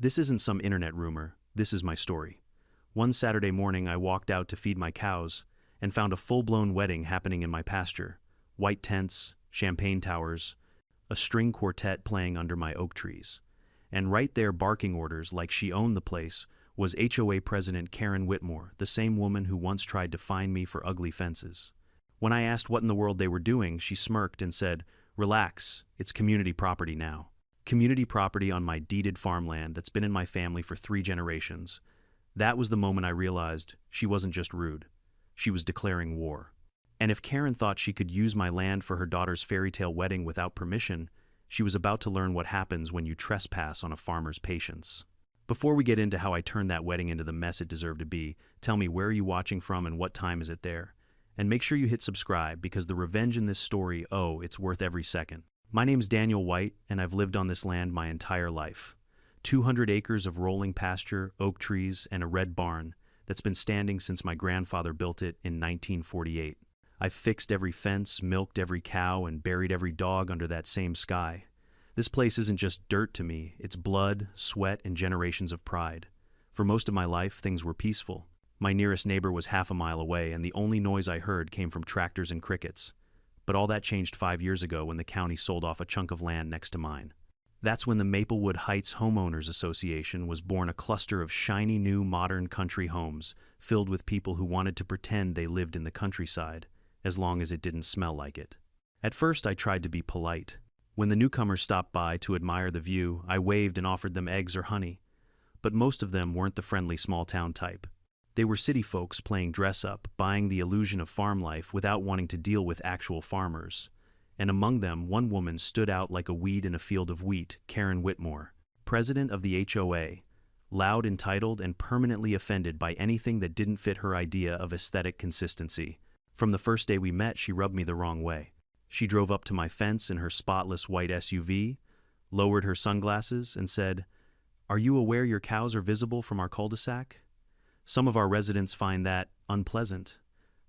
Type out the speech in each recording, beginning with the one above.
This isn't some internet rumor, this is my story. One Saturday morning, I walked out to feed my cows and found a full-blown wedding happening in my pasture. White tents, champagne towers, a string quartet playing under my oak trees. And right there, barking orders like she owned the place, was HOA President Karen Whitmore, the same woman who once tried to fine me for ugly fences. When I asked what in the world they were doing, she smirked and said, "Relax, it's community property now." Community property on my deeded farmland that's been in my family for 3 generations. That was the moment I realized she wasn't just rude. She was declaring war. And if Karen thought she could use my land for her daughter's fairy tale wedding without permission, she was about to learn what happens when you trespass on a farmer's patience. Before we get into how I turned that wedding into the mess it deserved to be, tell me, where are you watching from and what time is it there? And make sure you hit subscribe, because the revenge in this story, oh, it's worth every second. My name's Daniel White, and I've lived on this land my entire life. 200 acres of rolling pasture, oak trees, and a red barn that's been standing since my grandfather built it in 1948. I've fixed every fence, milked every cow, and buried every dog under that same sky. This place isn't just dirt to me, it's blood, sweat, and generations of pride. For most of my life, things were peaceful. My nearest neighbor was half a mile away, and the only noise I heard came from tractors and crickets. But all that changed 5 years ago when the county sold off a chunk of land next to mine. That's when the Maplewood Heights Homeowners Association was born, a cluster of shiny new modern country homes filled with people who wanted to pretend they lived in the countryside, as long as it didn't smell like it. At first, I tried to be polite. When the newcomers stopped by to admire the view, I waved and offered them eggs or honey. But most of them weren't the friendly small-town type. They were city folks playing dress-up, buying the illusion of farm life without wanting to deal with actual farmers. And among them, one woman stood out like a weed in a field of wheat, Karen Whitmore, president of the HOA, loud, entitled, and permanently offended by anything that didn't fit her idea of aesthetic consistency. From the first day we met, she rubbed me the wrong way. She drove up to my fence in her spotless white SUV, lowered her sunglasses, and said, "Are you aware your cows are visible from our cul-de-sac? Some of our residents find that unpleasant."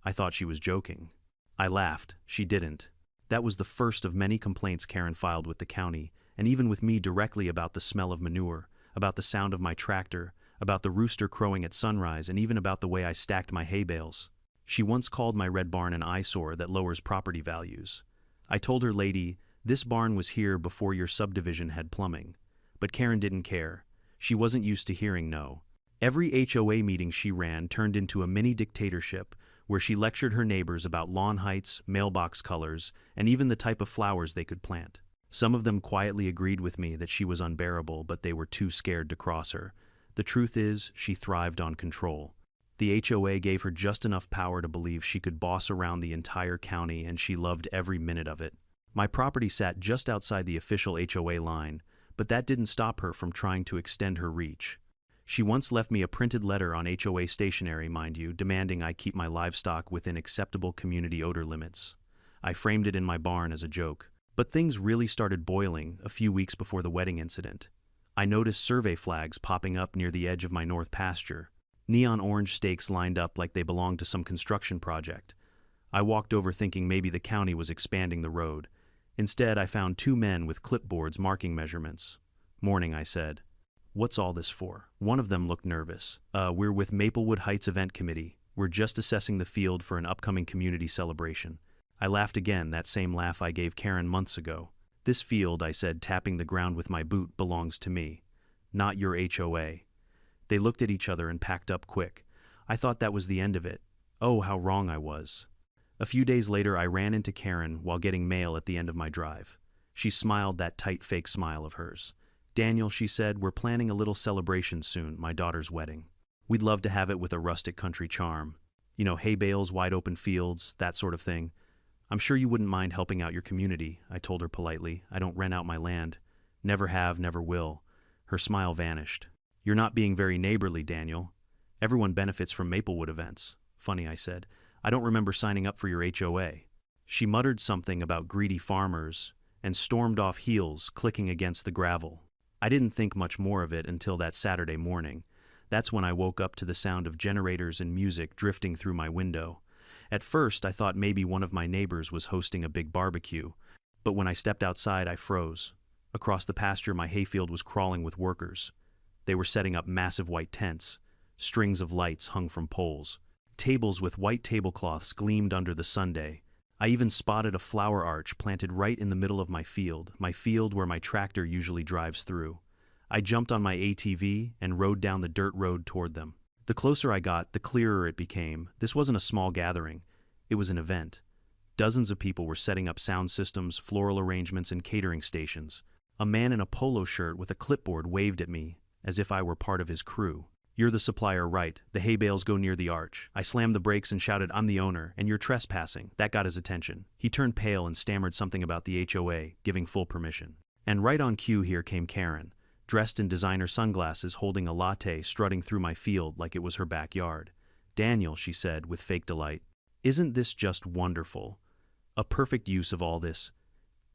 I thought she was joking. I laughed. She didn't. That was the first of many complaints Karen filed with the county, and even with me directly, about the smell of manure, about the sound of my tractor, about the rooster crowing at sunrise, and even about the way I stacked my hay bales. She once called my red barn an eyesore that lowers property values. I told her, "Lady, this barn was here before your subdivision had plumbing." But Karen didn't care. She wasn't used to hearing no. Every HOA meeting she ran turned into a mini dictatorship, where she lectured her neighbors about lawn heights, mailbox colors, and even the type of flowers they could plant. Some of them quietly agreed with me that she was unbearable, but they were too scared to cross her. The truth is, she thrived on control. The HOA gave her just enough power to believe she could boss around the entire county, and she loved every minute of it. My property sat just outside the official HOA line, but that didn't stop her from trying to extend her reach. She once left me a printed letter on HOA stationery, mind you, demanding I keep my livestock within acceptable community odor limits. I framed it in my barn as a joke. But things really started boiling a few weeks before the wedding incident. I noticed survey flags popping up near the edge of my north pasture. Neon orange stakes lined up like they belonged to some construction project. I walked over thinking maybe the county was expanding the road. Instead, I found 2 men with clipboards marking measurements. "Morning," I said. "What's all this for?" One of them looked nervous. We're with Maplewood Heights Event Committee. We're just assessing the field for an upcoming community celebration." I laughed again, that same laugh I gave Karen months ago. "This field," I said, tapping the ground with my boot, "belongs to me, not your HOA." They looked at each other and packed up quick. I thought that was the end of it. Oh, how wrong I was. A few days later, I ran into Karen while getting mail at the end of my drive. She smiled, that tight fake smile of hers. "Daniel," she said, "we're planning a little celebration soon, my daughter's wedding. We'd love to have it with a rustic country charm. You know, hay bales, wide open fields, that sort of thing. I'm sure you wouldn't mind helping out your community," I told her politely. "I don't rent out my land. Never have, never will." Her smile vanished. "You're not being very neighborly, Daniel. Everyone benefits from Maplewood events." "Funny," I said. "I don't remember signing up for your HOA." She muttered something about greedy farmers and stormed off, heels clicking against the gravel. I didn't think much more of it until that Saturday morning. That's when I woke up to the sound of generators and music drifting through my window. At first, I thought maybe one of my neighbors was hosting a big barbecue, but when I stepped outside, I froze. Across the pasture, my hayfield was crawling with workers. They were setting up massive white tents. Strings of lights hung from poles. Tables with white tablecloths gleamed under the sunday. I even spotted a flower arch planted right in the middle of my field where my tractor usually drives through. I jumped on my ATV and rode down the dirt road toward them. The closer I got, the clearer it became. This wasn't a small gathering. It was an event. Dozens of people were setting up sound systems, floral arrangements, and catering stations. A man in a polo shirt with a clipboard waved at me as if I were part of his crew. "You're the supplier, right? The hay bales go near the arch." I slammed the brakes and shouted, "I'm the owner, and you're trespassing." That got his attention. He turned pale and stammered something about the HOA, giving full permission. And right on cue here came Karen, dressed in designer sunglasses, holding a latte, strutting through my field like it was her backyard. "Daniel," she said with fake delight, "isn't this just wonderful? A perfect use of all this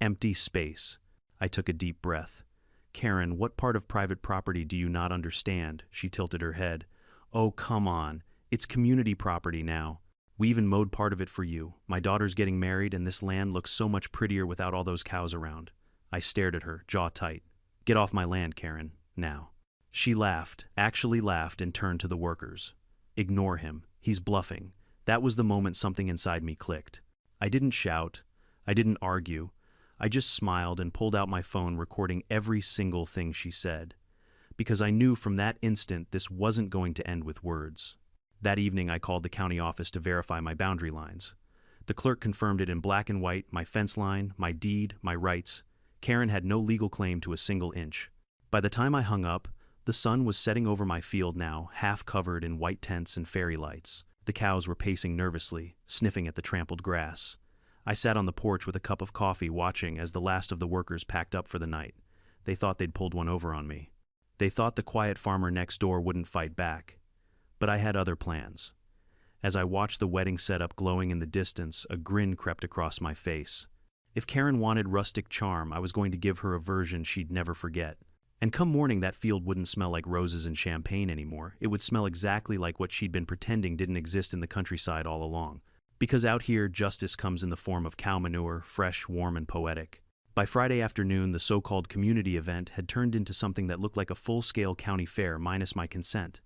empty space." I took a deep breath. "Karen, what part of private property do you not understand?" She tilted her head. "Oh, come on. It's community property now. We even mowed part of it for you. My daughter's getting married, and this land looks so much prettier without all those cows around." I stared at her, jaw tight. "Get off my land, Karen, now." She laughed, actually laughed, and turned to the workers. "Ignore him. He's bluffing." That was the moment something inside me clicked. I didn't shout. I didn't argue. I just smiled and pulled out my phone, recording every single thing she said. Because I knew from that instant this wasn't going to end with words. That evening I called the county office to verify my boundary lines. The clerk confirmed it in black and white, my fence line, my deed, my rights. Karen had no legal claim to a single inch. By the time I hung up, the sun was setting over my field now, half covered in white tents and fairy lights. The cows were pacing nervously, sniffing at the trampled grass. I sat on the porch with a cup of coffee, watching as the last of the workers packed up for the night. They thought they'd pulled one over on me. They thought the quiet farmer next door wouldn't fight back. But I had other plans. As I watched the wedding setup glowing in the distance, a grin crept across my face. If Karen wanted rustic charm, I was going to give her a version she'd never forget. And come morning, that field wouldn't smell like roses and champagne anymore. It would smell exactly like what she'd been pretending didn't exist in the countryside all along. Because out here, justice comes in the form of cow manure, fresh, warm, and poetic. By Friday afternoon, the so-called community event had turned into something that looked like a full-scale county fair minus my consent.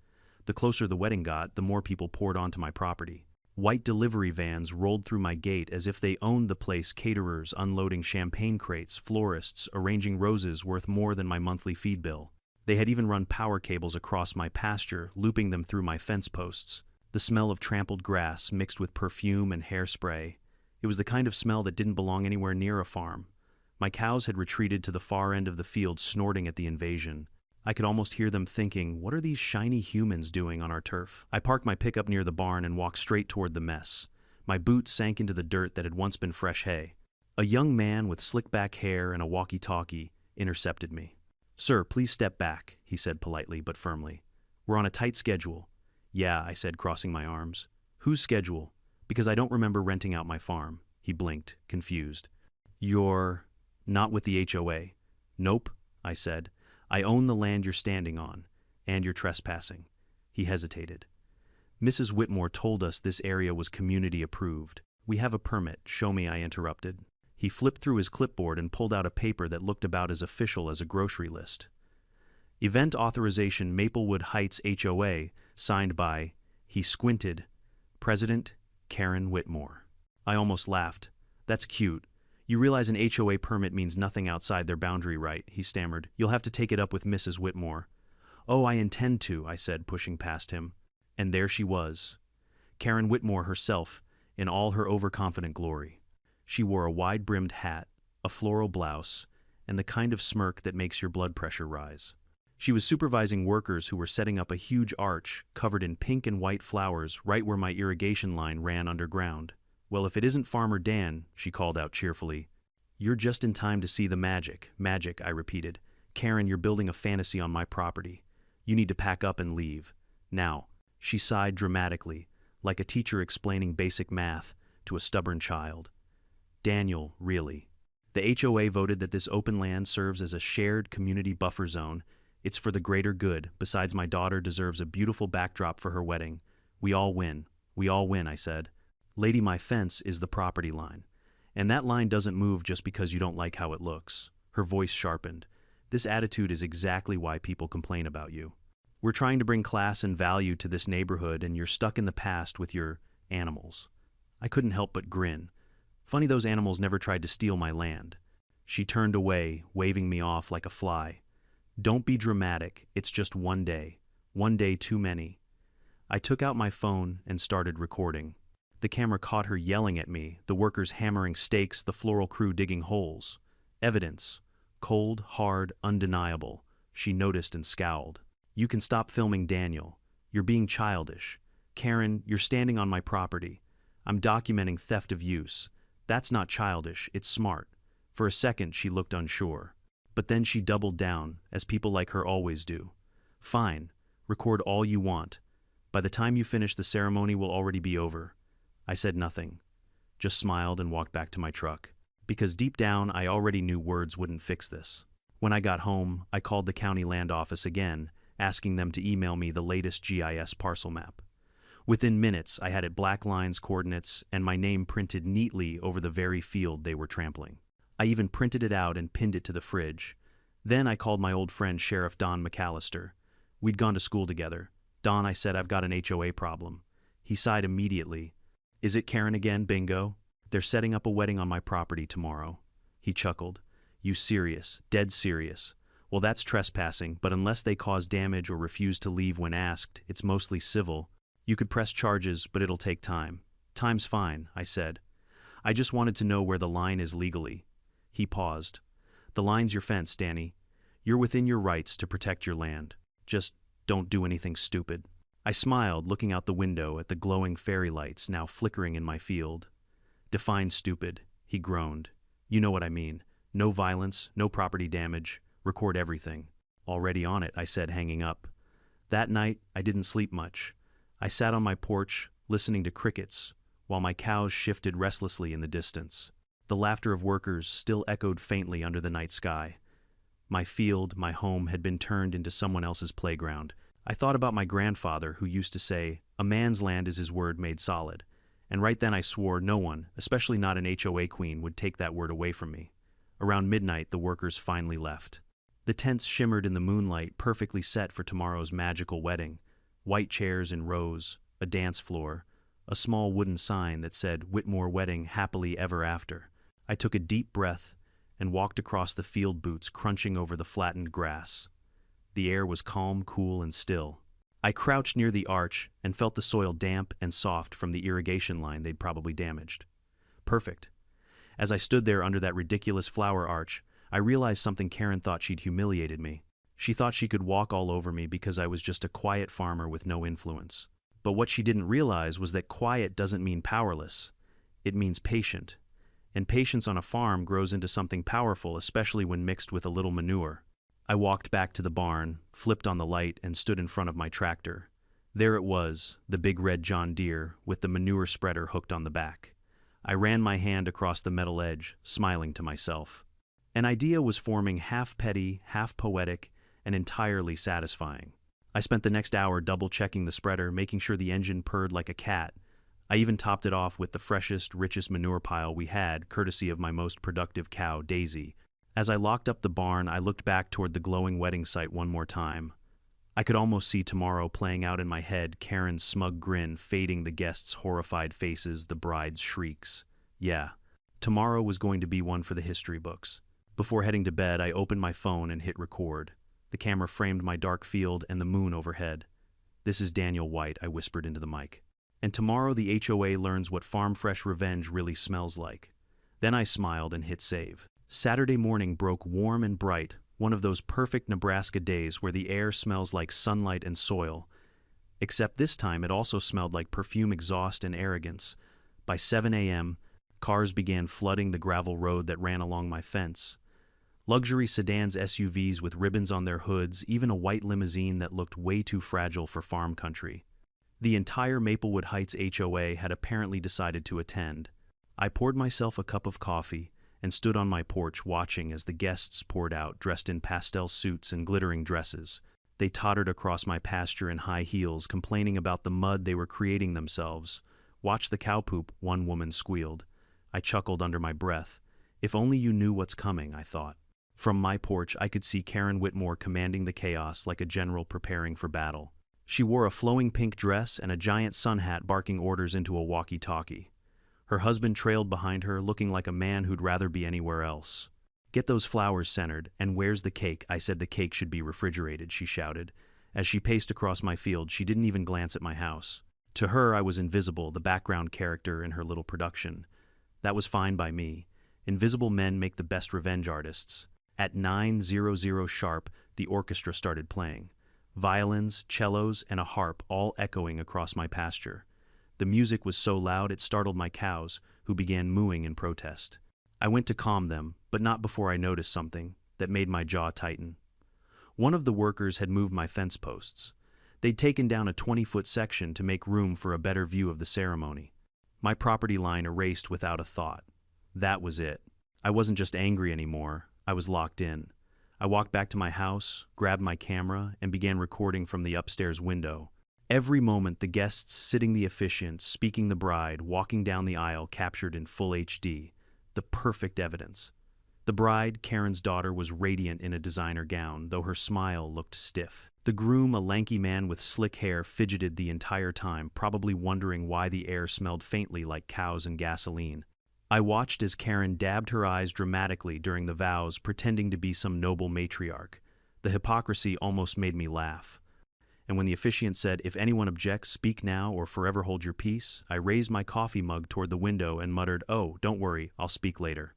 The closer the wedding got, the more people poured onto my property. White delivery vans rolled through my gate as if they owned the place, caterers unloading champagne crates, florists arranging roses worth more than my monthly feed bill. They had even run power cables across my pasture, looping them through my fence posts. The smell of trampled grass mixed with perfume and hairspray. It was the kind of smell that didn't belong anywhere near a farm. My cows had retreated to the far end of the field, snorting at the invasion. I could almost hear them thinking, "What are these shiny humans doing on our turf?" I parked my pickup near the barn and walked straight toward the mess. My boots sank into the dirt that had once been fresh hay. A young man with slick-back hair and a walkie-talkie intercepted me. "Sir, please step back," he said politely but firmly. "We're on a tight schedule." "Yeah," I said, crossing my arms. "Whose schedule?" "Because I don't remember renting out my farm." He blinked, confused. "You're not with the HOA?" "Nope," I said. "I own the land you're standing on, and you're trespassing." He hesitated. "Mrs. Whitmore told us this area was community approved. We have a permit." "Show me," I interrupted. He flipped through his clipboard and pulled out a paper that looked about as official as a grocery list. "Event Authorization, Maplewood Heights HOA, signed by," he squinted, "President Karen Whitmore." I almost laughed. "That's cute. You realize an HOA permit means nothing outside their boundary, right?" he stammered. "You'll have to take it up with Mrs. Whitmore." "Oh, I intend to," I said, pushing past him. And there she was, Karen Whitmore herself, in all her overconfident glory. She wore a wide-brimmed hat, a floral blouse, and the kind of smirk that makes your blood pressure rise. She was supervising workers who were setting up a huge arch covered in pink and white flowers right where my irrigation line ran underground. "Well, if it isn't Farmer Dan," she called out cheerfully. "You're just in time to see the magic." "Magic," I repeated. "Karen, you're building a fantasy on my property. You need to pack up and leave. Now." She sighed dramatically, like a teacher explaining basic math to a stubborn child. "Daniel, really. The HOA voted that this open land serves as a shared community buffer zone. It's for the greater good. Besides, my daughter deserves a beautiful backdrop for her wedding. We all win. We all win," I said. "Lady, my fence is the property line. And that line doesn't move just because you don't like how it looks." Her voice sharpened. This attitude is exactly why people complain about you. We're trying to bring class and value to this neighborhood, and you're stuck in the past with your animals. I couldn't help but grin. Funny those animals never tried to steal my land. She turned away, waving me off like a fly. Don't be dramatic, it's just one day. One day too many. I took out my phone and started recording. The camera caught her yelling at me, the workers hammering stakes, the floral crew digging holes. Evidence. Cold, hard, undeniable. She noticed and scowled. You can stop filming, Daniel. You're being childish. Karen, you're standing on my property. I'm documenting theft of use. That's not childish, it's smart. For a second, she looked unsure. But then she doubled down, as people like her always do. Fine, record all you want. By the time you finish, the ceremony will already be over. I said nothing, just smiled and walked back to my truck. Because deep down, I already knew words wouldn't fix this. When I got home, I called the county land office again, asking them to email me the latest GIS parcel map. Within minutes, I had it black lines, coordinates, and my name printed neatly over the very field they were trampling. I even printed it out and pinned it to the fridge. Then I called my old friend Sheriff Don McAllister. We'd gone to school together. Don, I said, I've got an HOA problem. He sighed immediately. Is it Karen again, bingo? They're setting up a wedding on my property tomorrow. He chuckled. You serious? Dead serious. Well, that's trespassing, but unless they cause damage or refuse to leave when asked, it's mostly civil. You could press charges, but it'll take time. Time's fine, I said. I just wanted to know where the line is legally. He paused. The line's your fence, Danny. You're within your rights to protect your land. Just don't do anything stupid. I smiled, looking out the window at the glowing fairy lights now flickering in my field. Define stupid, he groaned. You know what I mean. No violence, no property damage. Record everything. Already on it, I said, hanging up. That night, I didn't sleep much. I sat on my porch, listening to crickets, while my cows shifted restlessly in the distance. The laughter of workers still echoed faintly under the night sky. My field, my home, had been turned into someone else's playground. I thought about my grandfather, who used to say, a man's land is his word made solid. And right then I swore no one, especially not an HOA queen, would take that word away from me. Around midnight, the workers finally left. The tents shimmered in the moonlight, perfectly set for tomorrow's magical wedding. White chairs in rows, a dance floor, a small wooden sign that said, Whitmore Wedding Happily Ever After. I took a deep breath and walked across the field, boots crunching over the flattened grass. The air was calm, cool, and still. I crouched near the arch and felt the soil damp and soft from the irrigation line they'd probably damaged. Perfect. As I stood there under that ridiculous flower arch, I realized something. Karen thought she'd humiliated me. She thought she could walk all over me because I was just a quiet farmer with no influence. But what she didn't realize was that quiet doesn't mean powerless. It means patient. And patience on a farm grows into something powerful, especially when mixed with a little manure. I walked back to the barn, flipped on the light, and stood in front of my tractor. There it was, the big red John Deere, with the manure spreader hooked on the back. I ran my hand across the metal edge, smiling to myself. An idea was forming, half petty, half poetic, and entirely satisfying. I spent the next hour double-checking the spreader, making sure the engine purred like a cat. I even topped it off with the freshest, richest manure pile we had, courtesy of my most productive cow, Daisy. As I locked up the barn, I looked back toward the glowing wedding site one more time. I could almost see tomorrow playing out in my head, Karen's smug grin fading the guests' horrified faces, the bride's shrieks. Yeah, tomorrow was going to be one for the history books. Before heading to bed, I opened my phone and hit record. The camera framed my dark field and the moon overhead. This is Daniel White, I whispered into the mic. And tomorrow the HOA learns what farm-fresh revenge really smells like. Then I smiled and hit save. Saturday morning broke warm and bright, one of those perfect Nebraska days where the air smells like sunlight and soil. Except this time it also smelled like perfume, exhaust, and arrogance. By 7 a.m., cars began flooding the gravel road that ran along my fence. Luxury sedans, SUVs with ribbons on their hoods, even a white limousine that looked way too fragile for farm country. The entire Maplewood Heights HOA had apparently decided to attend. I poured myself a cup of coffee and stood on my porch watching as the guests poured out, dressed in pastel suits and glittering dresses. They tottered across my pasture in high heels, complaining about the mud they were creating themselves. Watch the cow poop, one woman squealed. I chuckled under my breath. If only you knew what's coming, I thought. From my porch, I could see Karen Whitmore commanding the chaos like a general preparing for battle. She wore a flowing pink dress and a giant sun hat, barking orders into a walkie-talkie. Her husband trailed behind her, looking like a man who'd rather be anywhere else. "Get those flowers centered, and where's the cake?" I said. "The cake should be refrigerated," she shouted. As she paced across my field, she didn't even glance at my house. To her, I was invisible, the background character in her little production. That was fine by me. Invisible men make the best revenge artists. At 9:00 sharp, the orchestra started playing. Violins, cellos, and a harp all echoing across my pasture. The music was so loud it startled my cows, who began mooing in protest. I went to calm them, but not before I noticed something that made my jaw tighten. One of the workers had moved my fence posts. They'd taken down a 20-foot section to make room for a better view of the ceremony. My property line erased without a thought. That was it. I wasn't just angry anymore, I was locked in. I walked back to my house, grabbed my camera, and began recording from the upstairs window. Every moment, the guests sitting the officiant, speaking the bride, walking down the aisle, captured in full HD. The perfect evidence. The bride, Karen's daughter, was radiant in a designer gown, though her smile looked stiff. The groom, a lanky man with slick hair, fidgeted the entire time, probably wondering why the air smelled faintly like cows and gasoline. I watched as Karen dabbed her eyes dramatically during the vows, pretending to be some noble matriarch. The hypocrisy almost made me laugh. And when the officiant said, "If anyone objects, speak now or forever hold your peace," I raised my coffee mug toward the window and muttered, "Oh, don't worry, I'll speak later."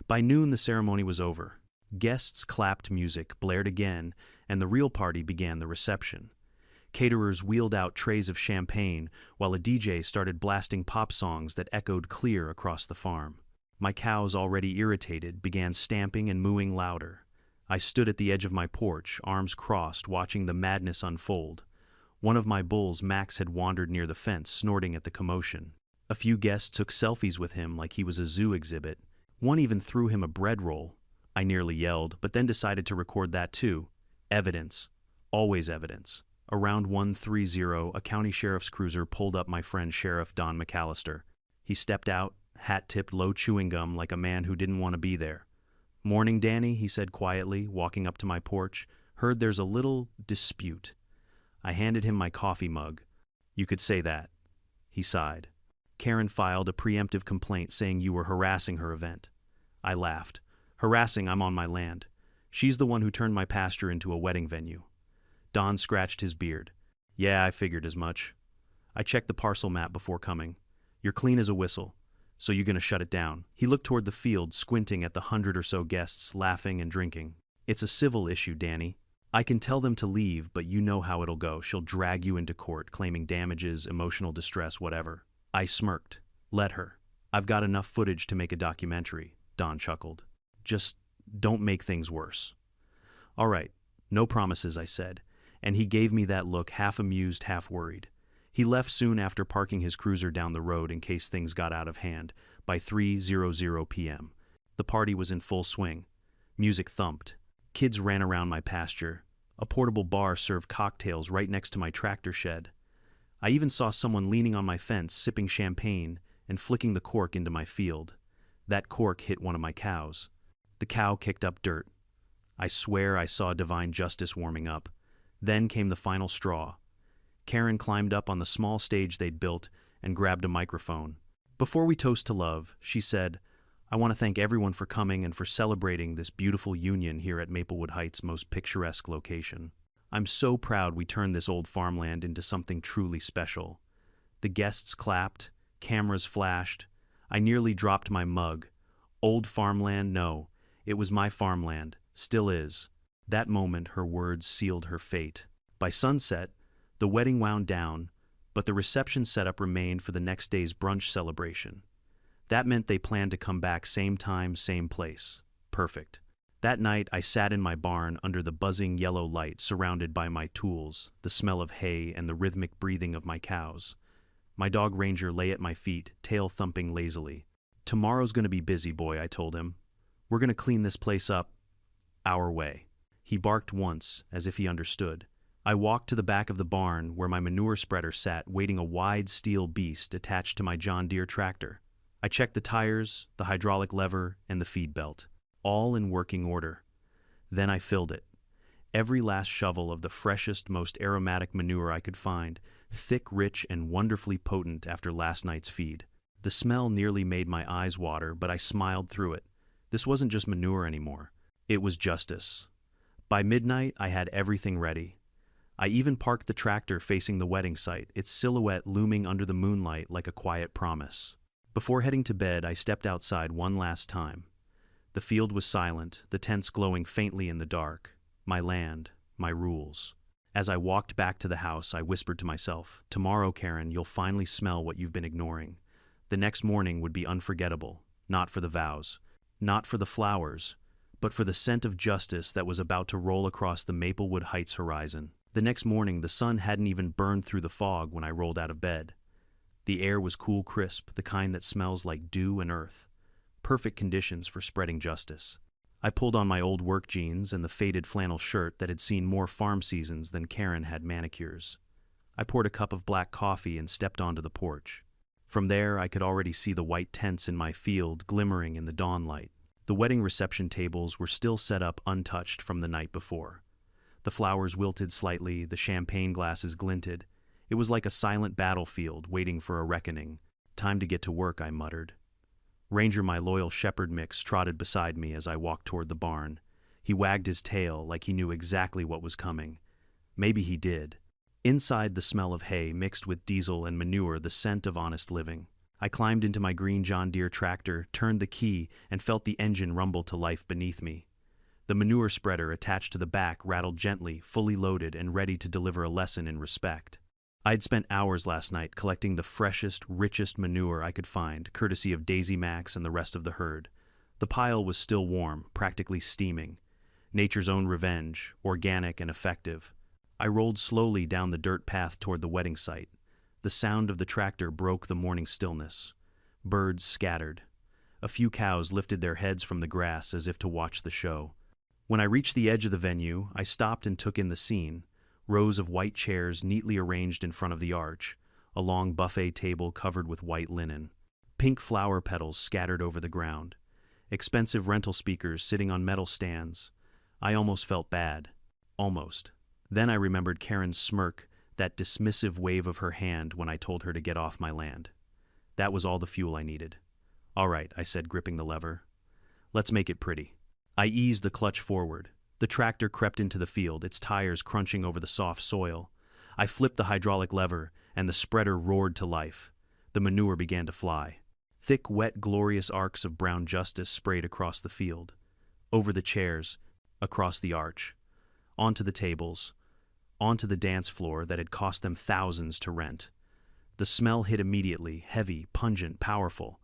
By noon, the ceremony was over. Guests clapped, music blared again, and the real party began, the reception. Caterers wheeled out trays of champagne, while a DJ started blasting pop songs that echoed clear across the farm. My cows, already irritated, began stamping and mooing louder. I stood at the edge of my porch, arms crossed, watching the madness unfold. One of my bulls, Max, had wandered near the fence, snorting at the commotion. A few guests took selfies with him like he was a zoo exhibit. One even threw him a bread roll. I nearly yelled, but then decided to record that too. Evidence. Always evidence. Around 1:30, a county sheriff's cruiser pulled up my friend Sheriff Don McAllister. He stepped out, hat tipped, low, chewing gum like a man who didn't want to be there. "Morning, Danny," he said quietly, walking up to my porch. "Heard there's a little dispute." I handed him my coffee mug. "You could say that." He sighed. "Karen filed a preemptive complaint saying you were harassing her event." I laughed. "Harassing? I'm on my land. She's the one who turned my pasture into a wedding venue." Don scratched his beard. "Yeah, I figured as much. I checked the parcel map before coming. You're clean as a whistle. So you gonna shut it down?" He looked toward the field, squinting at the 100 or so guests, laughing and drinking. "It's a civil issue, Danny. I can tell them to leave, but you know how it'll go. She'll drag you into court, claiming damages, emotional distress, whatever." I smirked. "Let her. I've got enough footage to make a documentary," Don chuckled. "Just don't make things worse." "All right, no promises," I said, and he gave me that look, half amused, half worried. He left soon after parking his cruiser down the road in case things got out of hand. By 3:00 p.m., the party was in full swing. Music thumped. Kids ran around my pasture. A portable bar served cocktails right next to my tractor shed. I even saw someone leaning on my fence, sipping champagne and flicking the cork into my field. That cork hit one of my cows. The cow kicked up dirt. I swear I saw divine justice warming up. Then came the final straw. Karen climbed up on the small stage they'd built and grabbed a microphone. "Before we toast to love," she said, "I want to thank everyone for coming and for celebrating this beautiful union here at Maplewood Heights' most picturesque location. I'm so proud we turned this old farmland into something truly special." The guests clapped, cameras flashed. I nearly dropped my mug. Old farmland? No, it was my farmland, still is. That moment, her words sealed her fate. By sunset, the wedding wound down, but the reception setup remained for the next day's brunch celebration. That meant they planned to come back same time, same place. Perfect. That night, I sat in my barn under the buzzing yellow light, surrounded by my tools, the smell of hay, and the rhythmic breathing of my cows. My dog Ranger lay at my feet, tail thumping lazily. "Tomorrow's gonna be busy, boy," I told him. "We're gonna clean this place up our way." He barked once, as if he understood. I walked to the back of the barn, where my manure spreader sat, waiting, a wide steel beast attached to my John Deere tractor. I checked the tires, the hydraulic lever, and the feed belt. All in working order. Then I filled it. Every last shovel of the freshest, most aromatic manure I could find, thick, rich, and wonderfully potent after last night's feed. The smell nearly made my eyes water, but I smiled through it. This wasn't just manure anymore. It was justice. By midnight, I had everything ready. I even parked the tractor facing the wedding site, its silhouette looming under the moonlight like a quiet promise. Before heading to bed, I stepped outside one last time. The field was silent, the tents glowing faintly in the dark. My land, my rules. As I walked back to the house, I whispered to myself, "Tomorrow, Karen, you'll finally smell what you've been ignoring." The next morning would be unforgettable, not for the vows, not for the flowers, but for the scent of justice that was about to roll across the Maplewood Heights horizon. The next morning, the sun hadn't even burned through the fog when I rolled out of bed. The air was cool, crisp, the kind that smells like dew and earth. Perfect conditions for spreading justice. I pulled on my old work jeans and the faded flannel shirt that had seen more farm seasons than Karen had manicures. I poured a cup of black coffee and stepped onto the porch. From there, I could already see the white tents in my field glimmering in the dawn light. The wedding reception tables were still set up untouched from the night before. The flowers wilted slightly, the champagne glasses glinted. It was like a silent battlefield waiting for a reckoning. "Time to get to work," I muttered. Ranger, my loyal shepherd mix, trotted beside me as I walked toward the barn. He wagged his tail like he knew exactly what was coming. Maybe he did. Inside, the smell of hay mixed with diesel and manure, the scent of honest living. I climbed into my green John Deere tractor, turned the key, and felt the engine rumble to life beneath me. The manure spreader attached to the back rattled gently, fully loaded and ready to deliver a lesson in respect. I'd spent hours last night collecting the freshest, richest manure I could find, courtesy of Daisy Max and the rest of the herd. The pile was still warm, practically steaming. Nature's own revenge, organic and effective. I rolled slowly down the dirt path toward the wedding site. The sound of the tractor broke the morning stillness. Birds scattered. A few cows lifted their heads from the grass as if to watch the show. When I reached the edge of the venue, I stopped and took in the scene. Rows of white chairs neatly arranged in front of the arch, a long buffet table covered with white linen. Pink flower petals scattered over the ground. Expensive rental speakers sitting on metal stands. I almost felt bad. Almost. Then I remembered Karen's smirk, that dismissive wave of her hand when I told her to get off my land. That was all the fuel I needed. "All right," I said, gripping the lever. "Let's make it pretty." I eased the clutch forward. The tractor crept into the field, its tires crunching over the soft soil. I flipped the hydraulic lever, and the spreader roared to life. The manure began to fly. Thick, wet, glorious arcs of brown justice sprayed across the field. Over the chairs, across the arch. Onto the tables. Onto the dance floor that had cost them thousands to rent. The smell hit immediately, heavy, pungent, powerful.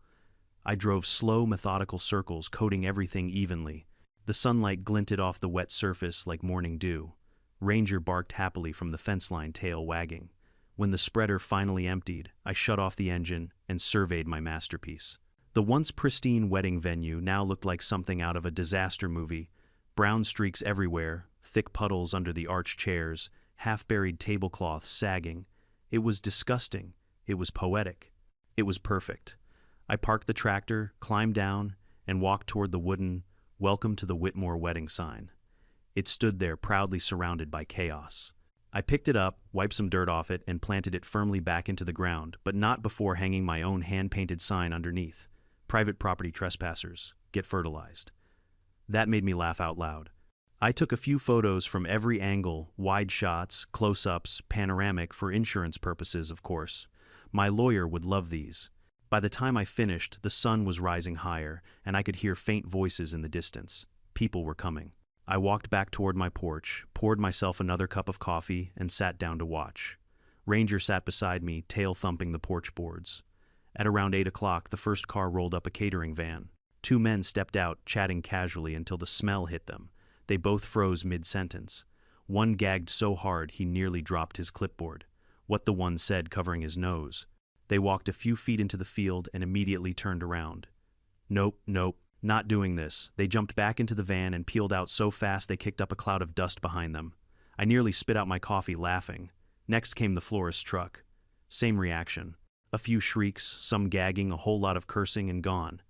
I drove slow, methodical circles, coating everything evenly. The sunlight glinted off the wet surface like morning dew. Ranger barked happily from the fence line, tail wagging. When the spreader finally emptied, I shut off the engine and surveyed my masterpiece. The once pristine wedding venue now looked like something out of a disaster movie. Brown streaks everywhere, thick puddles under the arched chairs, half-buried tablecloths sagging. It was disgusting. It was poetic. It was perfect. I parked the tractor, climbed down, and walked toward the wooden "Welcome to the Whitmore" wedding sign. It stood there proudly surrounded by chaos. I picked it up, wiped some dirt off it, and planted it firmly back into the ground, but not before hanging my own hand-painted sign underneath. "Private property trespassers, get fertilized." That made me laugh out loud. I took a few photos from every angle, wide shots, close-ups, panoramic, for insurance purposes, of course. My lawyer would love these. By the time I finished, the sun was rising higher, and I could hear faint voices in the distance. People were coming. I walked back toward my porch, poured myself another cup of coffee, and sat down to watch. Ranger sat beside me, tail thumping the porch boards. At around 8 o'clock, the first car rolled up a catering van. Two men stepped out, chatting casually until the smell hit them. They both froze mid-sentence. One gagged so hard he nearly dropped his clipboard. What the one said covering his nose. They walked a few feet into the field and immediately turned around. "Nope, nope, not doing this." They jumped back into the van and peeled out so fast they kicked up a cloud of dust behind them. I nearly spit out my coffee laughing. Next came the florist's truck. Same reaction. A few shrieks, some gagging, a whole lot of cursing, and gone.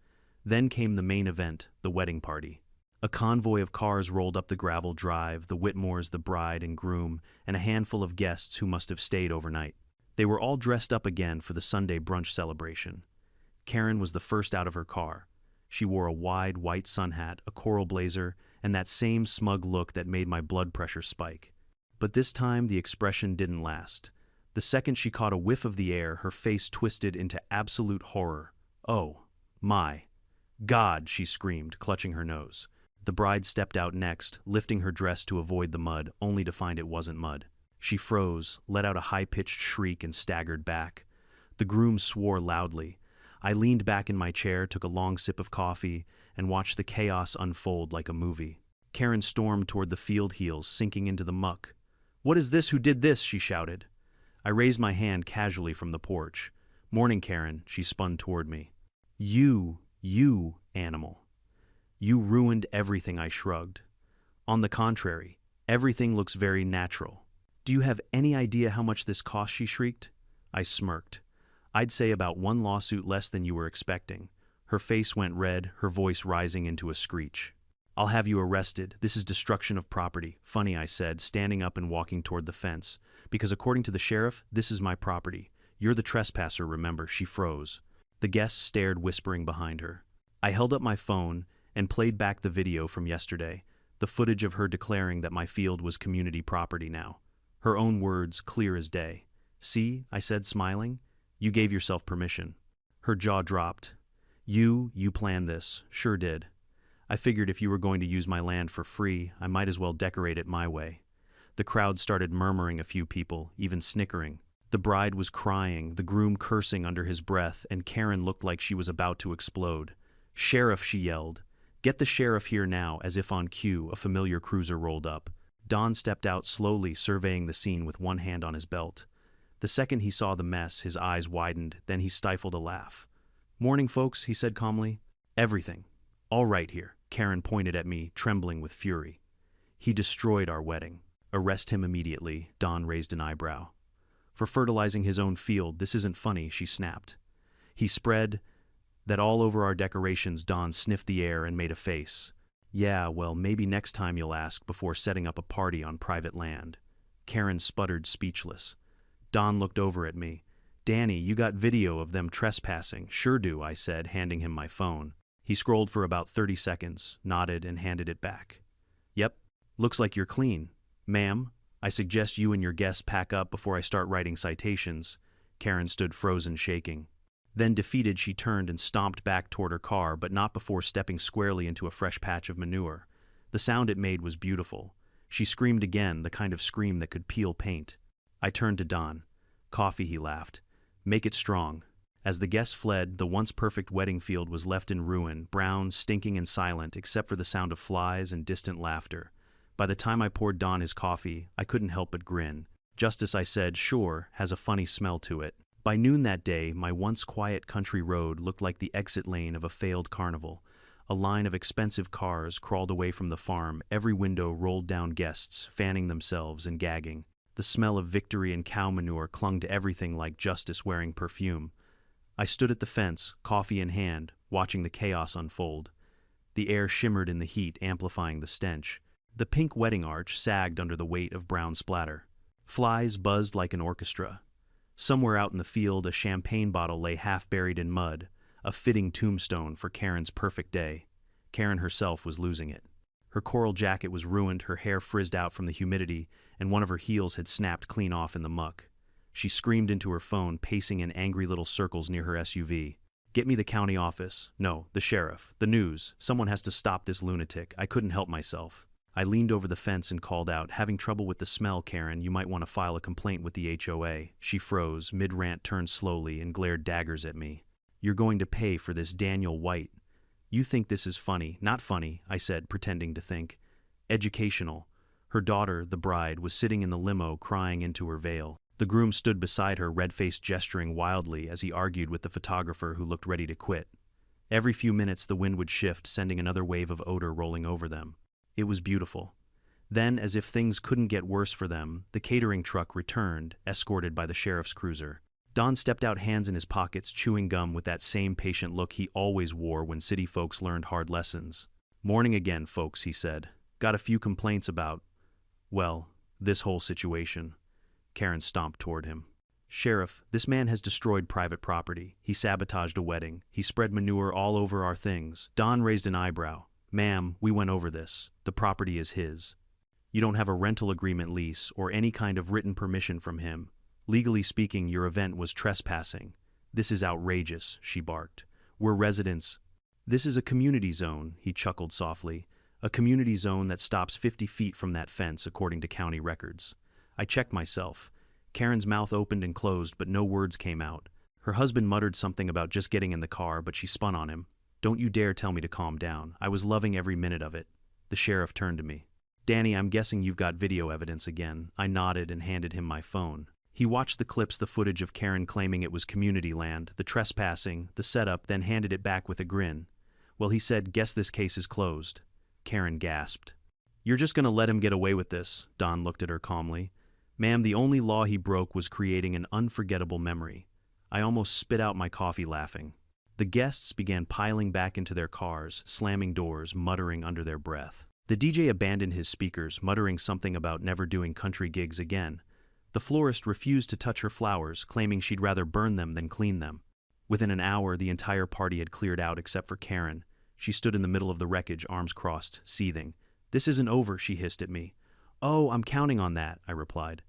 Then came the main event, the wedding party. A convoy of cars rolled up the gravel drive, the Whitmores, the bride and groom, and a handful of guests who must have stayed overnight. They were all dressed up again for the Sunday brunch celebration. Karen was the first out of her car. She wore a wide white sun hat, a coral blazer, and that same smug look that made my blood pressure spike. But this time the expression didn't last. The second she caught a whiff of the air, her face twisted into absolute horror. "Oh, my God," she screamed, clutching her nose. The bride stepped out next, lifting her dress to avoid the mud, only to find it wasn't mud. She froze, let out a high-pitched shriek, and staggered back. The groom swore loudly. I leaned back in my chair, took a long sip of coffee, and watched the chaos unfold like a movie. Karen stormed toward the field heels, sinking into the muck. "What is this? Who did this?" she shouted. I raised my hand casually from the porch. "Morning, Karen," she spun toward me. You animal. "You ruined everything," I shrugged. "On the contrary, everything looks very natural." "Do you have any idea how much this cost?" she shrieked. I smirked. "I'd say about one lawsuit less than you were expecting." Her face went red, her voice rising into a screech. "I'll have you arrested. This is destruction of property." "Funny," I said, standing up and walking toward the fence. "Because according to the sheriff, this is my property. You're the trespasser, remember." She froze. The guests stared, whispering behind her. I held up my phone and played back the video from yesterday, the footage of her declaring that my field was community property now. Her own words, clear as day. "See," I said, smiling. "You gave yourself permission." Her jaw dropped. You planned this." "Sure did. I figured if you were going to use my land for free, I might as well decorate it my way." The crowd started murmuring, a few people, even snickering. The bride was crying, the groom cursing under his breath, and Karen looked like she was about to explode. "Sheriff," she yelled. "Get the sheriff here now." As if on cue, a familiar cruiser rolled up. Don stepped out slowly, surveying the scene with one hand on his belt. The second he saw the mess, his eyes widened, then he stifled a laugh. "Morning, folks," he said calmly. "Everything all right here." Karen pointed at me, trembling with fury. "He destroyed our wedding." "Arrest him immediately." Don raised an eyebrow. "For fertilizing his own field. This isn't funny," she snapped. "He spread that all over our decorations." Don sniffed the air and made a face. "Yeah, well, maybe next time you'll ask before setting up a party on private land." Karen sputtered, speechless. Don looked over at me. "Danny, you got video of them trespassing?" "Sure do," I said, handing him my phone. He scrolled for about 30 seconds, nodded, and handed it back. "Yep, looks like you're clean. Ma'am, I suggest you and your guests pack up before I start writing citations." Karen stood frozen, shaking. Then, defeated, she turned and stomped back toward her car, but not before stepping squarely into a fresh patch of manure. The sound it made was beautiful. She screamed again, the kind of scream that could peel paint. I turned to Don. "Coffee," he laughed. "Make it strong." As the guests fled, the once perfect wedding field was left in ruin, brown, stinking, and silent, except for the sound of flies and distant laughter. By the time I poured Don his coffee, I couldn't help but grin. "Justice," I said, "sure, has a funny smell to it." By noon that day, my once quiet country road looked like the exit lane of a failed carnival. A line of expensive cars crawled away from the farm, every window rolled down guests, fanning themselves and gagging. The smell of victory and cow manure clung to everything like justice wearing perfume. I stood at the fence, coffee in hand, watching the chaos unfold. The air shimmered in the heat, amplifying the stench. The pink wedding arch sagged under the weight of brown splatter. Flies buzzed like an orchestra. Somewhere out in the field, a champagne bottle lay half buried in mud, a fitting tombstone for Karen's perfect day. Karen herself was losing it. Her coral jacket was ruined, her hair frizzed out from the humidity, and one of her heels had snapped clean off in the muck. She screamed into her phone, pacing in angry little circles near her SUV. "Get me the county office. No, the sheriff. The news. Someone has to stop this lunatic." I couldn't help myself. I leaned over the fence and called out, "Having trouble with the smell, Karen. You might want to file a complaint with the HOA." She froze, mid-rant, turned slowly, and glared daggers at me. "You're going to pay for this, Daniel White." "You think this is funny." "Not funny," I said, pretending to think. "Educational." Her daughter, the bride, was sitting in the limo, crying into her veil. The groom stood beside her, red-faced, gesturing wildly as he argued with the photographer who looked ready to quit. Every few minutes the wind would shift, sending another wave of odor rolling over them. It was beautiful. Then, as if things couldn't get worse for them, the catering truck returned, escorted by the sheriff's cruiser. Don stepped out, hands in his pockets, chewing gum with that same patient look he always wore when city folks learned hard lessons. Morning again, folks, he said. Got a few complaints about, well, this whole situation. Karen stomped toward him. Sheriff, this man has destroyed private property. He sabotaged a wedding. He spread manure all over our things. Don raised an eyebrow. Ma'am, we went over this. The property is his. You don't have a rental agreement lease or any kind of written permission from him. Legally speaking, your event was trespassing. This is outrageous, she barked. We're residents. This is a community zone, he chuckled softly. A community zone that stops 50 feet from that fence, according to county records. I checked myself. Karen's mouth opened and closed, but no words came out. Her husband muttered something about just getting in the car, but she spun on him. Don't you dare tell me to calm down. I was loving every minute of it. The sheriff turned to me. Danny, I'm guessing you've got video evidence again. I nodded and handed him my phone. He watched the clips, the footage of Karen claiming it was community land, the trespassing, the setup, then handed it back with a grin. Well, he said, guess this case is closed. Karen gasped. You're just gonna let him get away with this? Don looked at her calmly. Ma'am, the only law he broke was creating an unforgettable memory. I almost spit out my coffee laughing. The guests began piling back into their cars, slamming doors, muttering under their breath. The DJ abandoned his speakers, muttering something about never doing country gigs again. The florist refused to touch her flowers, claiming she'd rather burn them than clean them. Within an hour, the entire party had cleared out except for Karen. She stood in the middle of the wreckage, arms crossed, seething. This isn't over, she hissed at me. Oh, I'm counting on that, I replied.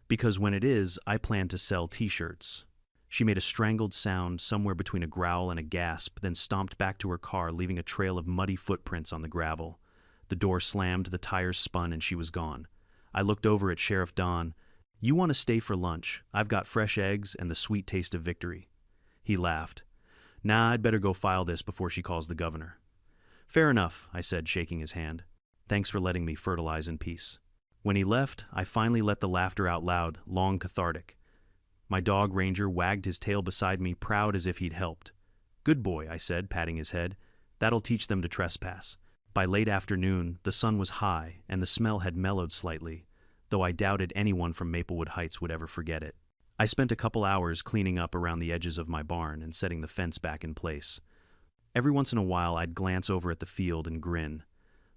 Because when it is, I plan to sell t-shirts. She made a strangled sound somewhere between a growl and a gasp, then stomped back to her car, leaving a trail of muddy footprints on the gravel. The door slammed, the tires spun, and she was gone. I looked over at Sheriff Don. You want to stay for lunch? I've got fresh eggs and the sweet taste of victory. He laughed. Nah, I'd better go file this before she calls the governor. Fair enough, I said, shaking his hand. Thanks for letting me fertilize in peace. When he left, I finally let the laughter out loud, long cathartic. My dog Ranger wagged his tail beside me, proud as if he'd helped. Good boy, I said, patting his head. That'll teach them to trespass. By late afternoon, the sun was high, and the smell had mellowed slightly, though I doubted anyone from Maplewood Heights would ever forget it. I spent a couple hours cleaning up around the edges of my barn and setting the fence back in place. Every once in a while, I'd glance over at the field and grin.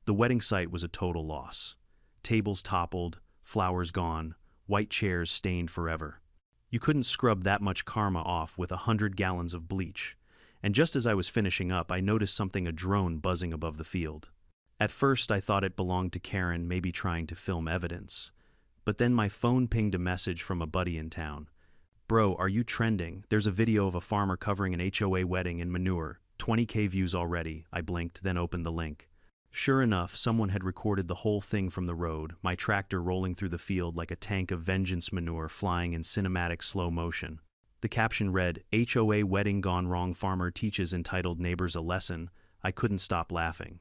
The wedding site was a total loss. Tables toppled, flowers gone, white chairs stained forever. You couldn't scrub that much karma off with 100 gallons of bleach. And just as I was finishing up, I noticed something, a drone buzzing above the field. At first, I thought it belonged to Karen, maybe trying to film evidence. But then my phone pinged a message from a buddy in town. Bro, are you trending? There's a video of a farmer covering an HOA wedding in Manure. 20K views already. I blinked, then opened the link. Sure enough, someone had recorded the whole thing from the road, my tractor rolling through the field like a tank of vengeance manure flying in cinematic slow motion. The caption read, HOA wedding gone wrong, farmer teaches entitled neighbors a lesson. I couldn't stop laughing.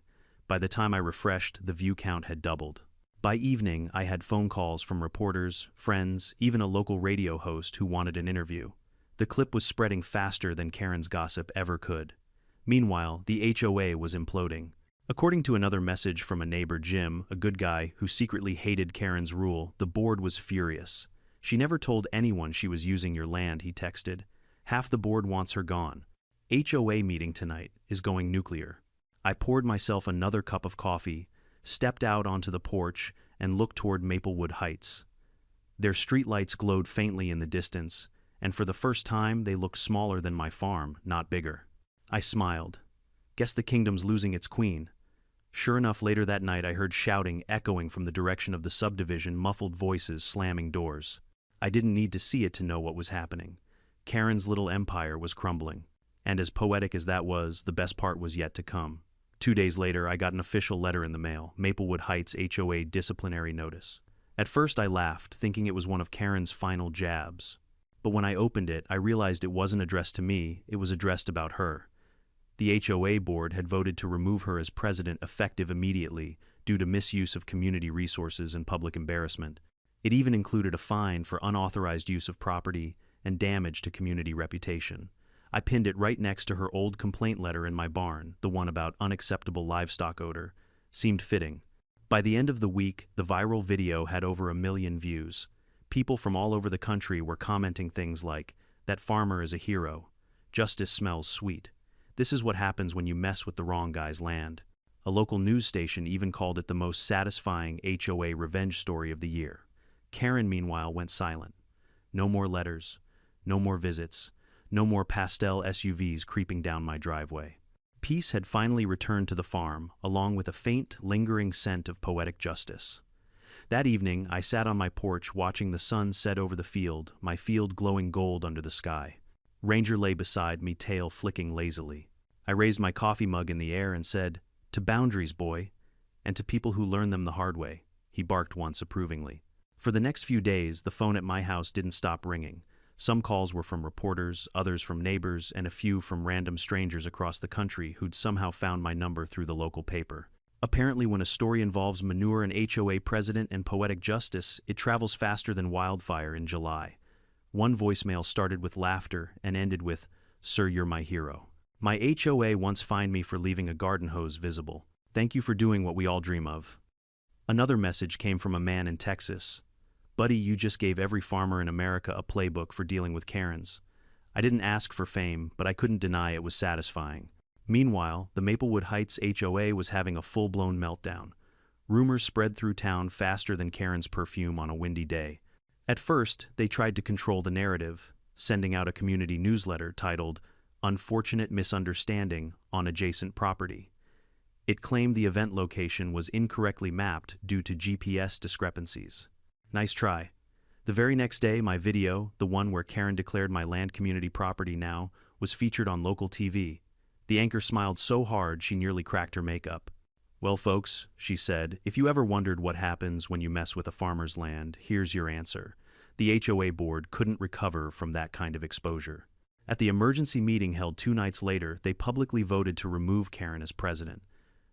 By the time I refreshed, the view count had doubled. By evening, I had phone calls from reporters, friends, even a local radio host who wanted an interview. The clip was spreading faster than Karen's gossip ever could. Meanwhile, the HOA was imploding. According to another message from a neighbor, Jim, a good guy who secretly hated Karen's rule, the board was furious. She never told anyone she was using your land, he texted. Half the board wants her gone. HOA meeting tonight is going nuclear. I poured myself another cup of coffee, stepped out onto the porch, and looked toward Maplewood Heights. Their streetlights glowed faintly in the distance, and for the first time they looked smaller than my farm, not bigger. I smiled. Guess the kingdom's losing its queen. Sure enough, later that night I heard shouting echoing from the direction of the subdivision, muffled voices slamming doors. I didn't need to see it to know what was happening. Karen's little empire was crumbling. And as poetic as that was, the best part was yet to come. 2 days later, I got an official letter in the mail, Maplewood Heights HOA disciplinary notice. At first I laughed, thinking it was one of Karen's final jabs. But when I opened it, I realized it wasn't addressed to me, it was addressed about her. The HOA board had voted to remove her as president effective immediately due to misuse of community resources and public embarrassment. It even included a fine for unauthorized use of property and damage to community reputation. I pinned it right next to her old complaint letter in my barn, the one about unacceptable livestock odor. Seemed fitting. By the end of the week, the viral video had over 1 million views. People from all over the country were commenting things like, "That farmer is a hero. Justice smells sweet. This is what happens when you mess with the wrong guy's land." A local news station even called it the most satisfying HOA revenge story of the year. Karen, meanwhile, went silent. No more letters, no more visits, no more pastel SUVs creeping down my driveway. Peace had finally returned to the farm, along with a faint, lingering scent of poetic justice. That evening, I sat on my porch watching the sun set over the field, my field glowing gold under the sky. Ranger lay beside me, tail flicking lazily. I raised my coffee mug in the air and said, "To boundaries, boy, and to people who learn them the hard way," he barked once approvingly. For the next few days, the phone at my house didn't stop ringing. Some calls were from reporters, others from neighbors, and a few from random strangers across the country who'd somehow found my number through the local paper. Apparently, when a story involves Manure, an HOA president, and poetic justice, it travels faster than wildfire in July. One voicemail started with laughter and ended with, "Sir, you're my hero. My HOA once fined me for leaving a garden hose visible. Thank you for doing what we all dream of." Another message came from a man in Texas. "Buddy, you just gave every farmer in America a playbook for dealing with Karens." I didn't ask for fame, but I couldn't deny it was satisfying. Meanwhile, the Maplewood Heights HOA was having a full-blown meltdown. Rumors spread through town faster than Karen's perfume on a windy day. At first, they tried to control the narrative, sending out a community newsletter titled "Unfortunate Misunderstanding on Adjacent Property." It claimed the event location was incorrectly mapped due to GPS discrepancies. Nice try. The very next day, my video, the one where Karen declared my land community property now, was featured on local TV. The anchor smiled so hard she nearly cracked her makeup. "Well, folks," she said, "if you ever wondered what happens when you mess with a farmer's land, here's your answer. The HOA board couldn't recover from that kind of exposure." At the emergency meeting held 2 nights later, they publicly voted to remove Karen as president.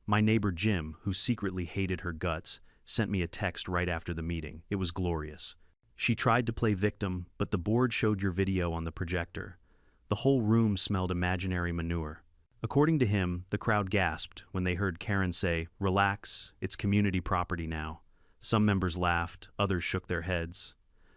My neighbor Jim, who secretly hated her guts, sent me a text right after the meeting. It was glorious. "She tried to play victim, but the board showed your video on the projector. The whole room smelled imaginary manure." According to him, the crowd gasped when they heard Karen say, "Relax, it's community property now." Some members laughed, others shook their heads.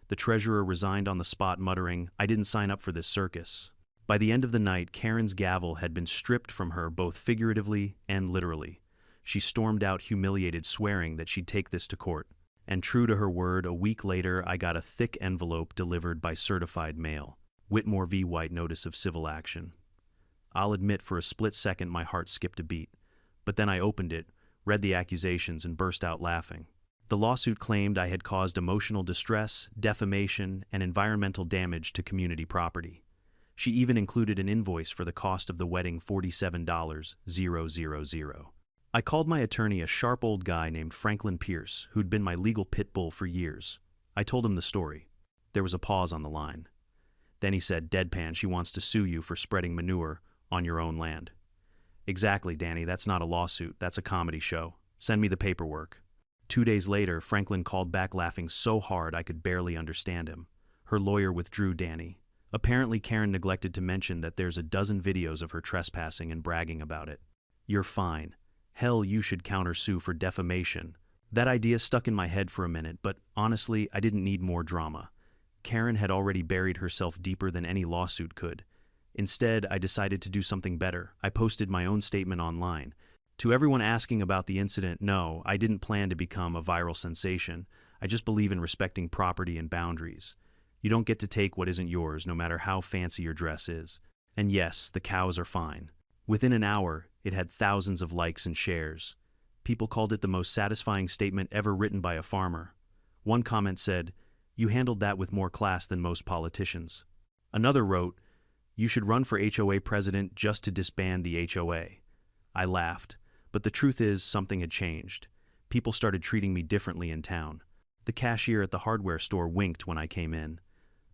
The treasurer resigned on the spot, muttering, "I didn't sign up for this circus." By the end of the night, Karen's gavel had been stripped from her both figuratively and literally. She stormed out humiliated, swearing that she'd take this to court. And true to her word, a week later, I got a thick envelope delivered by certified mail. Whitmore v. White Notice of Civil Action. I'll admit for a split second my heart skipped a beat. But then I opened it, read the accusations, and burst out laughing. The lawsuit claimed I had caused emotional distress, defamation, and environmental damage to community property. She even included an invoice for the cost of the wedding, $47,000. I called my attorney, a sharp old guy named Franklin Pierce, who'd been my legal pit bull for years. I told him the story. There was a pause on the line. Then he said, deadpan, "She wants to sue you for spreading manure on your own land." "Exactly, Danny, that's not a lawsuit, that's a comedy show. Send me the paperwork." 2 days later, Franklin called back laughing so hard I could barely understand him. Her lawyer withdrew Danny. Apparently Karen neglected to mention that there's a dozen videos of her trespassing and bragging about it. "You're fine. Hell, you should countersue for defamation." That idea stuck in my head for a minute, but honestly, I didn't need more drama. Karen had already buried herself deeper than any lawsuit could. Instead, I decided to do something better. I posted my own statement online. To everyone asking about the incident, no, I didn't plan to become a viral sensation. I just believe in respecting property and boundaries. You don't get to take what isn't yours, no matter how fancy your dress is. And yes, the cows are fine. Within an hour, it had thousands of likes and shares. People called it the most satisfying statement ever written by a farmer. One comment said, "You handled that with more class than most politicians." Another wrote, "You should run for HOA president just to disband the HOA." I laughed, but the truth is something had changed. People started treating me differently in town. The cashier at the hardware store winked when I came in.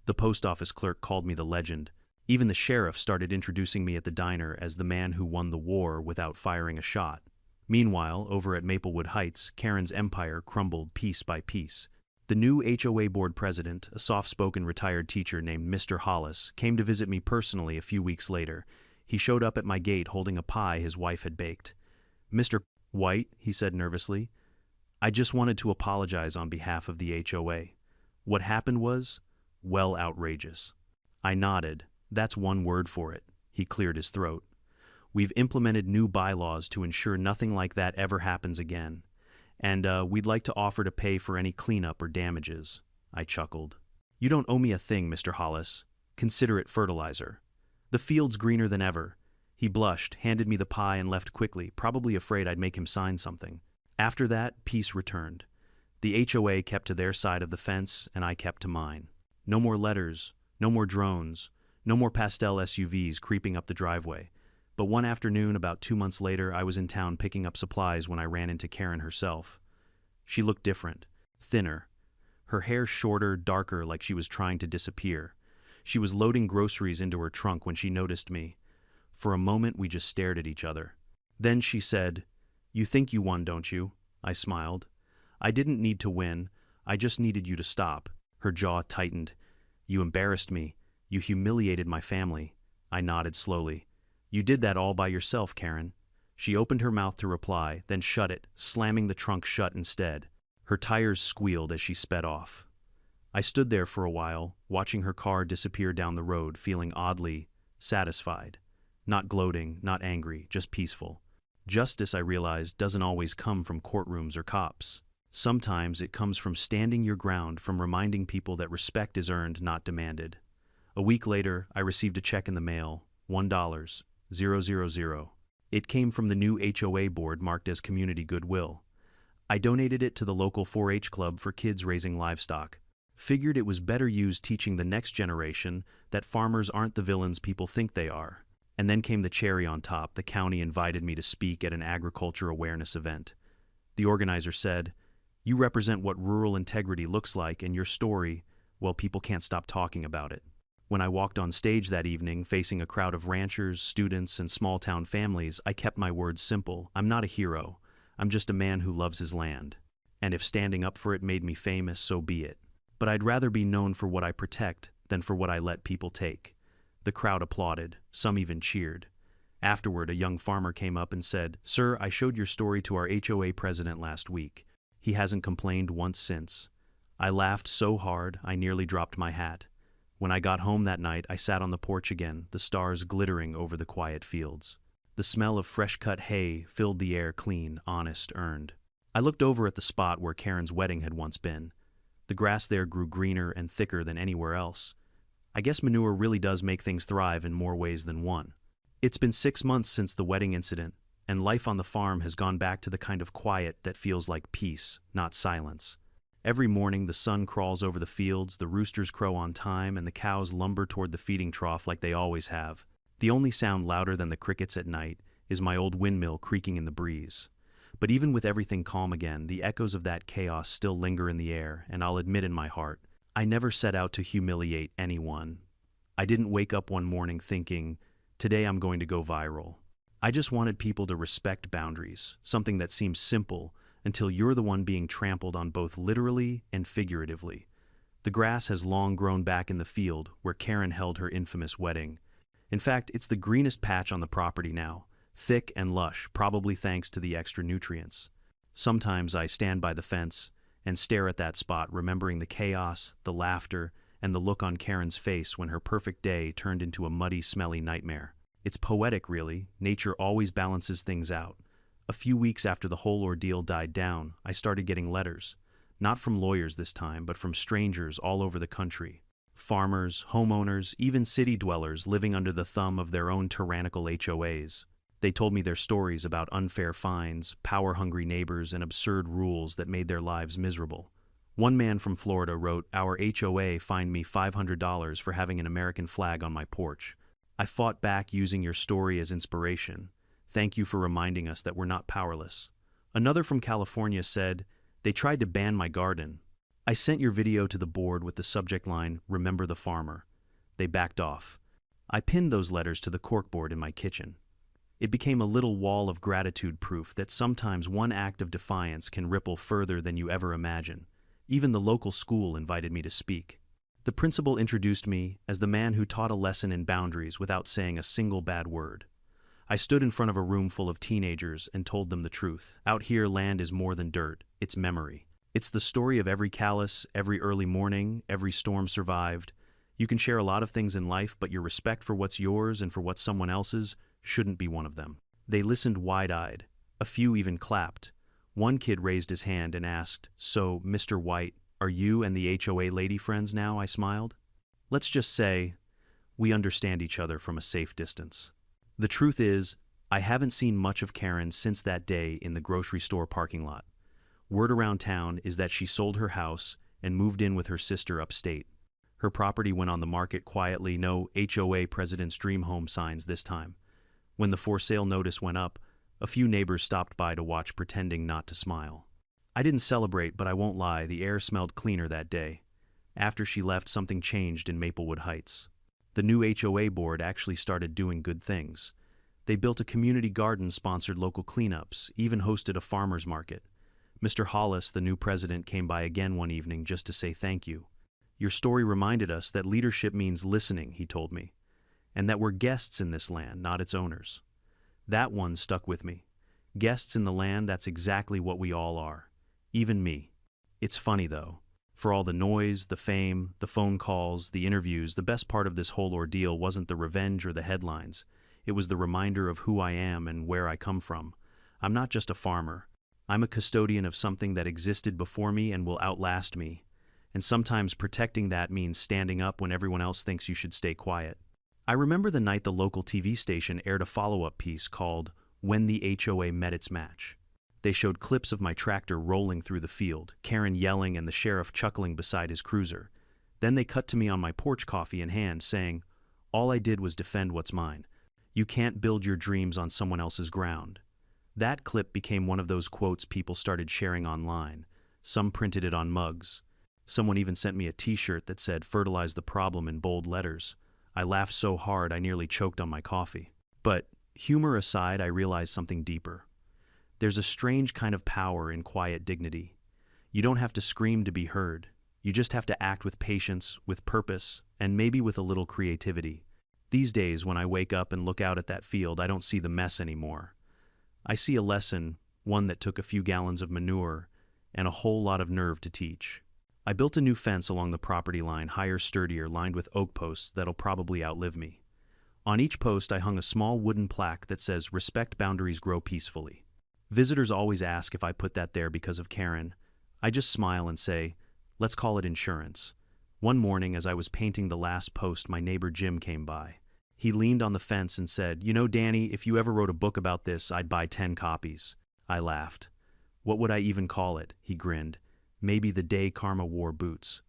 The post office clerk called me the legend. Even the sheriff started introducing me at the diner as the man who won the war without firing a shot. Meanwhile, over at Maplewood Heights, Karen's empire crumbled piece by piece. The new HOA board president, a soft-spoken retired teacher named Mr. Hollis, came to visit me personally a few weeks later. He showed up at my gate holding a pie his wife had baked. "Mr. White," he said nervously, "I just wanted to apologize on behalf of the HOA. What happened was, well, outrageous." I nodded. "That's one word for it." He cleared his throat. We've implemented new bylaws to ensure nothing like that ever happens again. And we'd like to offer to pay for any cleanup or damages." I chuckled. "You don't owe me a thing, Mr. Hollis. Consider it fertilizer. The field's greener than ever." He blushed, handed me the pie, and left quickly, probably afraid I'd make him sign something. After that, peace returned. The HOA kept to their side of the fence, and I kept to mine. No more letters, no more drones, no more pastel SUVs creeping up the driveway. But one afternoon, about 2 months later, I was in town picking up supplies when I ran into Karen herself. She looked different, thinner. Her hair shorter, darker, like she was trying to disappear. She was loading groceries into her trunk when she noticed me. For a moment, we just stared at each other. Then she said, "You think you won, don't you?" I smiled. "I didn't need to win. I just needed you to stop." Her jaw tightened. "You embarrassed me. You humiliated my family." I nodded slowly. "You did that all by yourself, Karen." She opened her mouth to reply, then shut it, slamming the trunk shut instead. Her tires squealed as she sped off. I stood there for a while, watching her car disappear down the road, feeling oddly satisfied. Not gloating, not angry, just peaceful. Justice, I realized, doesn't always come from courtrooms or cops. Sometimes it comes from standing your ground, from reminding people that respect is earned, not demanded. A week later, I received a check in the mail, $1,000. It came from the new HOA board marked as community goodwill. I donated it to the local 4-H club for kids raising livestock. Figured it was better used teaching the next generation that farmers aren't the villains people think they are. And then came the cherry on top. The county invited me to speak at an agriculture awareness event. The organizer said, "You represent what rural integrity looks like, and your story, well, people can't stop talking about it." When I walked on stage that evening, facing a crowd of ranchers, students, and small-town families, I kept my words simple. I'm not a hero. I'm just a man who loves his land. And if standing up for it made me famous, so be it. But I'd rather be known for what I protect than for what I let people take. The crowd applauded. Some even cheered. Afterward, a young farmer came up and said, "Sir, I showed your story to our HOA president last week. He hasn't complained once since." I laughed so hard, I nearly dropped my hat. When I got home that night, I sat on the porch again, the stars glittering over the quiet fields. The smell of fresh-cut hay filled the air, clean, honest, earned. I looked over at the spot where Karen's wedding had once been. The grass there grew greener and thicker than anywhere else. I guess manure really does make things thrive in more ways than one. It's been 6 months since the wedding incident, and life on the farm has gone back to the kind of quiet that feels like peace, not silence. Every morning the sun crawls over the fields, the roosters crow on time, and the cows lumber toward the feeding trough like they always have. The only sound louder than the crickets at night is my old windmill creaking in the breeze. But even with everything calm again, the echoes of that chaos still linger in the air, and I'll admit in my heart, I never set out to humiliate anyone. I didn't wake up one morning thinking, today I'm going to go viral. I just wanted people to respect boundaries, something that seems simple until you're the one being trampled on both literally and figuratively. The grass has long grown back in the field where Karen held her infamous wedding. In fact, it's the greenest patch on the property now, thick and lush, probably thanks to the extra nutrients. Sometimes I stand by the fence and stare at that spot, remembering the chaos, the laughter, and the look on Karen's face when her perfect day turned into a muddy, smelly nightmare. It's poetic, really. Nature always balances things out. A few weeks after the whole ordeal died down, I started getting letters. Not from lawyers this time, but from strangers all over the country. Farmers, homeowners, even city dwellers living under the thumb of their own tyrannical HOAs. They told me their stories about unfair fines, power-hungry neighbors, and absurd rules that made their lives miserable. One man from Florida wrote, "Our HOA fined me $500 for having an American flag on my porch. I fought back using your story as inspiration. Thank you for reminding us that we're not powerless." Another from California said, "They tried to ban my garden. I sent your video to the board with the subject line, 'Remember the Farmer.' They backed off." I pinned those letters to the corkboard in my kitchen. It became a little wall of gratitude, proof that sometimes one act of defiance can ripple further than you ever imagine. Even the local school invited me to speak. The principal introduced me as the man who taught a lesson in boundaries without saying a single bad word. I stood in front of a room full of teenagers and told them the truth. Out here, land is more than dirt, it's memory. It's the story of every callus, every early morning, every storm survived. You can share a lot of things in life, but your respect for what's yours and for what's someone else's, shouldn't be one of them. They listened wide-eyed. A few even clapped. One kid raised his hand and asked, "So, Mr. White, are you and the HOA lady friends now?" I smiled. Let's just say, we understand each other from a safe distance. The truth is, I haven't seen much of Karen since that day in the grocery store parking lot. Word around town is that she sold her house and moved in with her sister upstate. Her property went on the market quietly, no HOA President's Dream Home signs this time. When the for sale notice went up, a few neighbors stopped by to watch, pretending not to smile. I didn't celebrate, but I won't lie, the air smelled cleaner that day. After she left, something changed in Maplewood Heights. The new HOA board actually started doing good things. They built a community garden, sponsored local cleanups, even hosted a farmer's market. Mr. Hollis, the new president, came by again one evening just to say thank you. "Your story reminded us that leadership means listening," he told me, "and that we're guests in this land, not its owners." That one stuck with me. Guests in the land, that's exactly what we all are. Even me. It's funny though. For all the noise, the fame, the phone calls, the interviews, the best part of this whole ordeal wasn't the revenge or the headlines. It was the reminder of who I am and where I come from. I'm not just a farmer. I'm a custodian of something that existed before me and will outlast me. And sometimes protecting that means standing up when everyone else thinks you should stay quiet. I remember the night the local TV station aired a follow-up piece called "When the HOA Met Its Match." They showed clips of my tractor rolling through the field, Karen yelling and the sheriff chuckling beside his cruiser. Then they cut to me on my porch, coffee in hand, saying, "All I did was defend what's mine. You can't build your dreams on someone else's ground." That clip became one of those quotes people started sharing online. Some printed it on mugs. Someone even sent me a t-shirt that said "Fertilize the Problem" in bold letters. I laughed so hard I nearly choked on my coffee. But, humor aside, I realized something deeper. There's a strange kind of power in quiet dignity. You don't have to scream to be heard. You just have to act with patience, with purpose, and maybe with a little creativity. These days, when I wake up and look out at that field, I don't see the mess anymore. I see a lesson, one that took a few gallons of manure and a whole lot of nerve to teach. I built a new fence along the property line, higher, sturdier, lined with oak posts that'll probably outlive me. On each post, I hung a small wooden plaque that says, "Respect boundaries, grow peacefully." Visitors always ask if I put that there because of Karen. I just smile and say, let's call it insurance. One morning, as I was painting the last post, my neighbor Jim came by. He leaned on the fence and said, "You know, Danny, if you ever wrote a book about this, I'd buy 10 copies. I laughed. "What would I even call it?" He grinned. "Maybe The Day Karma Wore Boots."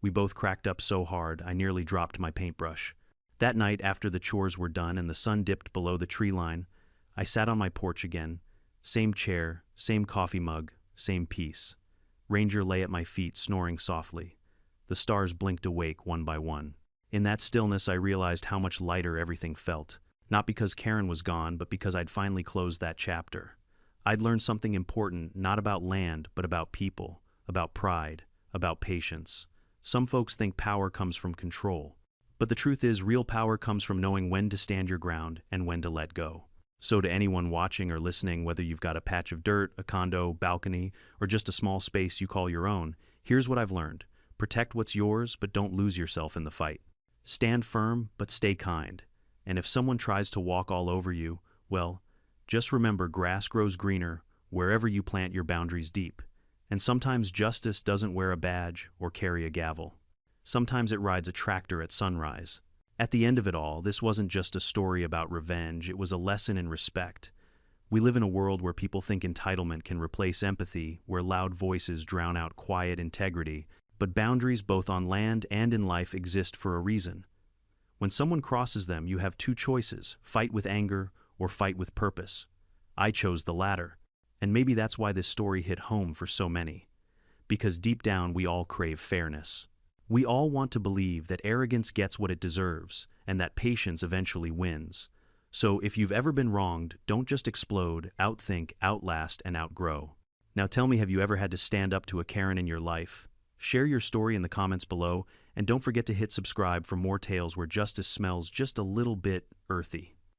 We both cracked up so hard, I nearly dropped my paintbrush. That night, after the chores were done and the sun dipped below the tree line, I sat on my porch again. Same chair, same coffee mug, same peace. Ranger lay at my feet, snoring softly. The stars blinked awake one by one. In that stillness, I realized how much lighter everything felt. Not because Karen was gone, but because I'd finally closed that chapter. I'd learned something important, not about land, but about people, about pride, about patience. Some folks think power comes from control. But the truth is, real power comes from knowing when to stand your ground and when to let go. So to anyone watching or listening, whether you've got a patch of dirt, a condo, balcony, or just a small space you call your own, here's what I've learned. Protect what's yours, but don't lose yourself in the fight. Stand firm, but stay kind. And if someone tries to walk all over you, well, just remember, grass grows greener wherever you plant your boundaries deep. And sometimes justice doesn't wear a badge or carry a gavel. Sometimes it rides a tractor at sunrise. At the end of it all, this wasn't just a story about revenge, it was a lesson in respect. We live in a world where people think entitlement can replace empathy, where loud voices drown out quiet integrity, but boundaries both on land and in life exist for a reason. When someone crosses them, you have two choices: fight with anger or fight with purpose. I chose the latter. And maybe that's why this story hit home for so many. Because deep down, we all crave fairness. We all want to believe that arrogance gets what it deserves, and that patience eventually wins. So if you've ever been wronged, don't just explode, outthink, outlast, and outgrow. Now tell me, have you ever had to stand up to a Karen in your life? Share your story in the comments below, and don't forget to hit subscribe for more tales where justice smells just a little bit earthy.